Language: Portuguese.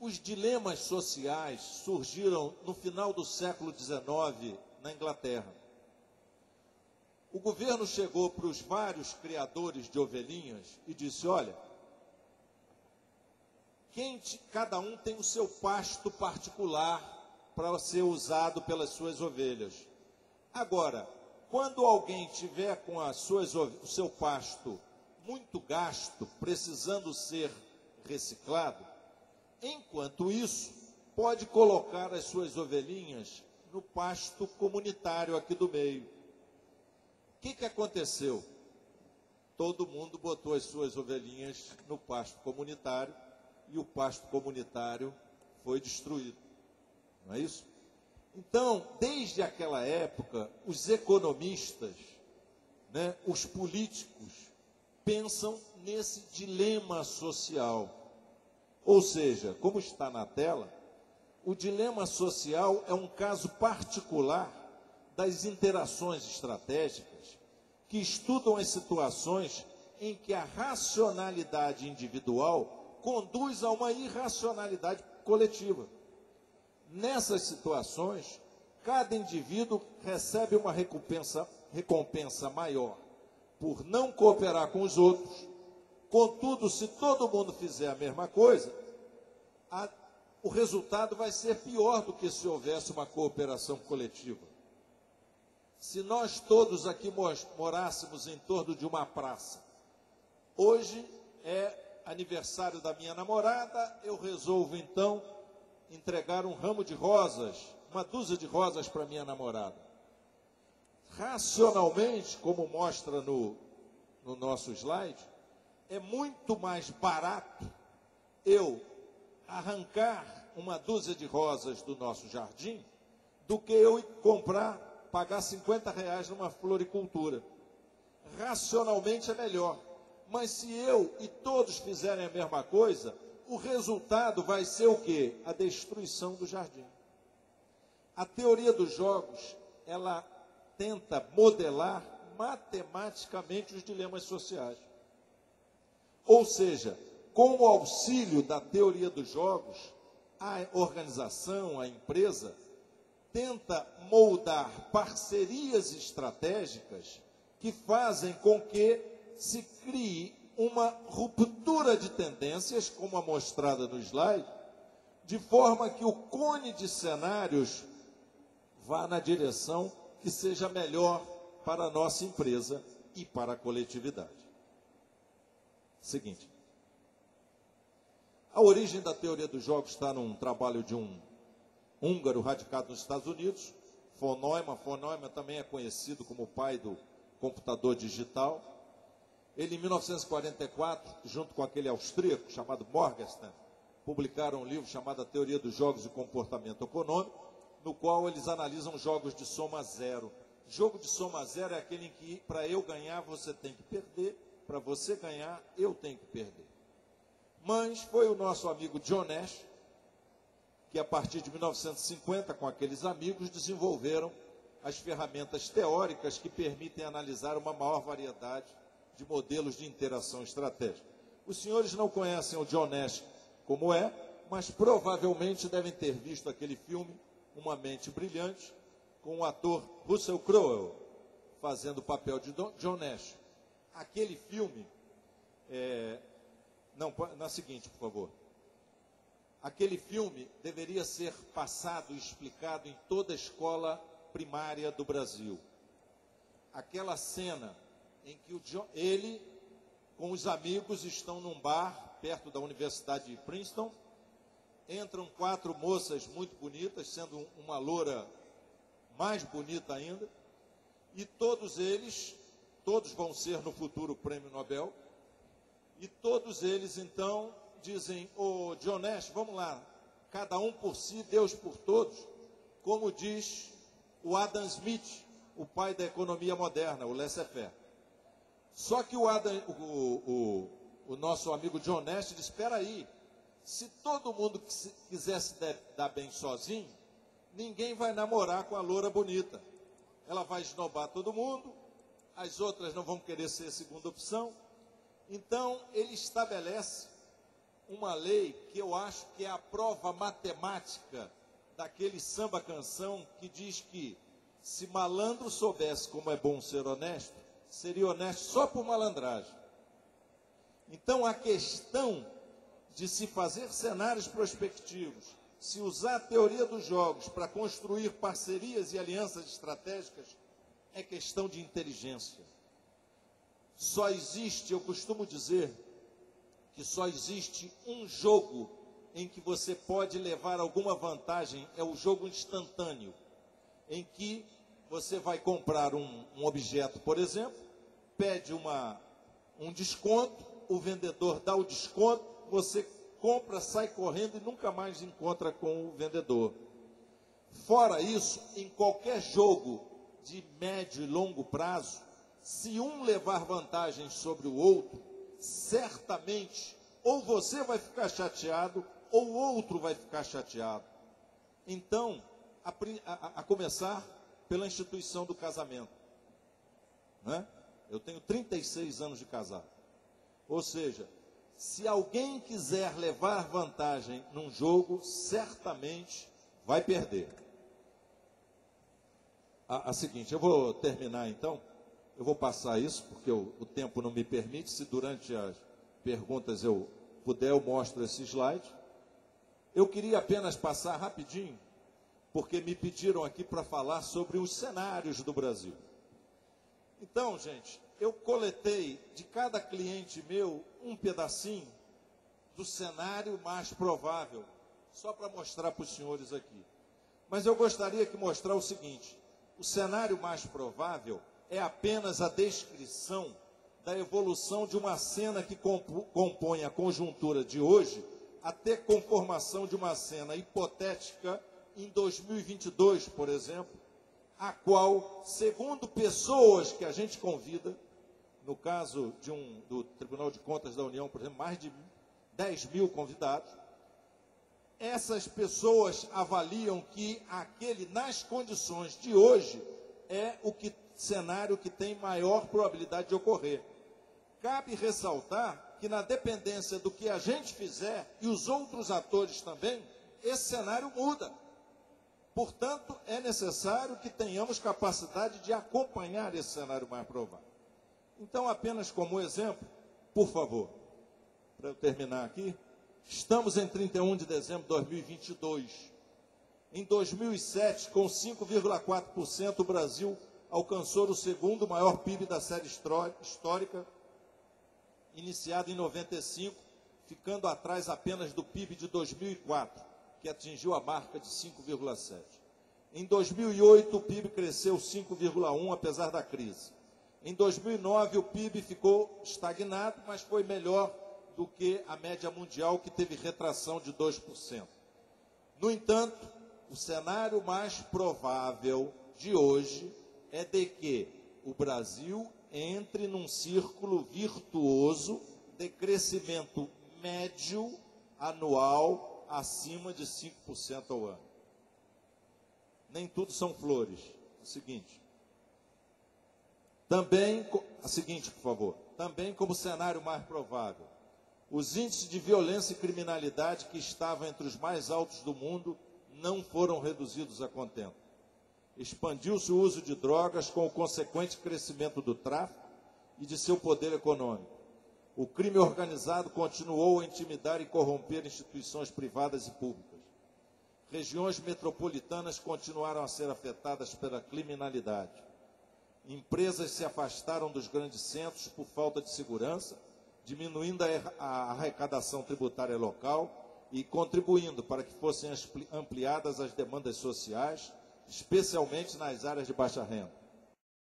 Os dilemas sociais surgiram no final do século XIX na Inglaterra. O governo chegou para os vários criadores de ovelhinhas e disse: olha, cada um tem o seu pasto particular para ser usado pelas suas ovelhas. Agora, quando alguém tiver com o seu pasto muito gasto, precisando ser reciclado, enquanto isso, pode colocar as suas ovelhinhas no pasto comunitário aqui do meio. O que aconteceu? Todo mundo botou as suas ovelhinhas no pasto comunitário e o pasto comunitário foi destruído. Não é isso? Então, desde aquela época, os economistas, os políticos, pensam nesse dilema social. Ou seja, como está na tela, o dilema social é um caso particular das interações estratégicas que estudam as situações em que a racionalidade individual conduz a uma irracionalidade coletiva. Nessas situações, cada indivíduo recebe uma recompensa maior por não cooperar com os outros. Contudo, se todo mundo fizer a mesma coisa, o resultado vai ser pior do que se houvesse uma cooperação coletiva. Se nós todos aqui morássemos em torno de uma praça, hoje é aniversário da minha namorada, eu resolvo então entregar um ramo de rosas, uma dúzia de rosas para minha namorada. Racionalmente, como mostra no nosso slide, é muito mais barato eu arrancar uma dúzia de rosas do nosso jardim do que eu pagar R$50 numa floricultura. Racionalmente é melhor. Mas se eu e todos fizerem a mesma coisa, o resultado vai ser o quê? A destruição do jardim. A teoria dos jogos, ela tenta modelar matematicamente os dilemas sociais. Ou seja, com o auxílio da teoria dos jogos, a organização, a empresa, tenta moldar parcerias estratégicas que fazem com que se crie uma ruptura de tendências, como mostrada no slide, de forma que o cone de cenários vá na direção que seja melhor para a nossa empresa e para a coletividade. Seguinte. A origem da teoria dos jogos está num trabalho de um húngaro radicado nos Estados Unidos, von Neumann. Von Neumann também é conhecido como o pai do computador digital. Ele, em 1944, junto com aquele austríaco chamado Morgenstern, publicaram um livro chamado A Teoria dos Jogos e Comportamento Econômico, no qual eles analisam jogos de soma zero. Jogo de soma zero é aquele em que, para eu ganhar, você tem que perder, para você ganhar, eu tenho que perder. Mas foi o nosso amigo John Nash, que a partir de 1950, com aqueles amigos, desenvolveram as ferramentas teóricas que permitem analisar uma maior variedade de modelos de interação estratégica. Os senhores não conhecem o John Nash como é, mas provavelmente devem ter visto aquele filme, Uma Mente Brilhante, com o ator Russell Crowe fazendo o papel de John Nash. Aquele filme, na seguinte, por favor. Aquele filme deveria ser passado e explicado em toda a escola primária do Brasil. Aquela cena em que ele, com os amigos, estão num bar perto da Universidade de Princeton, entram 4 moças muito bonitas, sendo uma loura mais bonita ainda, e todos vão ser no futuro Prêmio Nobel, e todos eles então dizem: ô John Nash, vamos lá, cada um por si, Deus por todos, como diz o Adam Smith, o pai da economia moderna, o laissez-faire. Só que o nosso amigo John Nash diz: espera aí, se todo mundo quisesse dar bem sozinho, ninguém vai namorar com a loura bonita. Ela vai esnobar todo mundo, as outras não vão querer ser segunda opção. Então, ele estabelece uma lei que eu acho que é a prova matemática daquele samba-canção que diz que se malandro soubesse como é bom ser honesto, seria honesto só por malandragem. Então, a questão de se fazer cenários prospectivos, se usar a teoria dos jogos para construir parcerias e alianças estratégicas, é questão de inteligência. Só existe, eu costumo dizer, que só existe um jogo em que você pode levar alguma vantagem, é o jogo instantâneo, em que você vai comprar um objeto, por exemplo, pede um desconto, o vendedor dá o desconto, você compra, sai correndo e nunca mais encontra com o vendedor. Fora isso, em qualquer jogo de médio e longo prazo, se um levar vantagem sobre o outro, certamente ou você vai ficar chateado ou o outro vai ficar chateado. Então, a começar pela instituição do casamento, né? Eu tenho 36 anos de casado. Ou seja, se alguém quiser levar vantagem num jogo, certamente vai perder. A seguinte, eu vou terminar então, eu vou passar isso, porque o tempo não me permite, se durante as perguntas eu puder, eu mostro esse slide. Eu queria apenas passar rapidinho, porque me pediram aqui para falar sobre os cenários do Brasil. Então, gente, eu coletei de cada cliente meu um pedacinho do cenário mais provável, só para mostrar para os senhores aqui. Mas eu gostaria de mostrar o seguinte: o cenário mais provável é apenas a descrição da evolução de uma cena que compõe a conjuntura de hoje, até conformação de uma cena hipotética em 2022, por exemplo, a qual, segundo pessoas que a gente convida, no caso do Tribunal de Contas da União, por exemplo, mais de 10 mil convidados, essas pessoas avaliam que aquele, nas condições de hoje, é o cenário que tem maior probabilidade de ocorrer. Cabe ressaltar que, na dependência do que a gente fizer, e os outros atores também, esse cenário muda. Portanto, é necessário que tenhamos capacidade de acompanhar esse cenário mais provável. Então, apenas como exemplo, por favor, para eu terminar aqui, estamos em 31 de dezembro de 2022. Em 2007, com 5,4%, o Brasil alcançou o segundo maior PIB da série histórica, iniciado em 95, ficando atrás apenas do PIB de 2004, que atingiu a marca de 5,7%. Em 2008, o PIB cresceu 5,1%, apesar da crise. Em 2009, o PIB ficou estagnado, mas foi melhor do que a média mundial, que teve retração de 2%. No entanto, o cenário mais provável de hoje é de que o Brasil entre num círculo virtuoso de crescimento médio anual acima de 5% ao ano. Nem tudo são flores. O seguinte. Também, a seguinte, por favor. Também como cenário mais provável, os índices de violência e criminalidade, que estavam entre os mais altos do mundo, não foram reduzidos a contento. Expandiu-se o uso de drogas com o consequente crescimento do tráfico e de seu poder econômico. O crime organizado continuou a intimidar e corromper instituições privadas e públicas. Regiões metropolitanas continuaram a ser afetadas pela criminalidade. Empresas se afastaram dos grandes centros por falta de segurança, diminuindo a arrecadação tributária local e contribuindo para que fossem ampliadas as demandas sociais, especialmente nas áreas de baixa renda.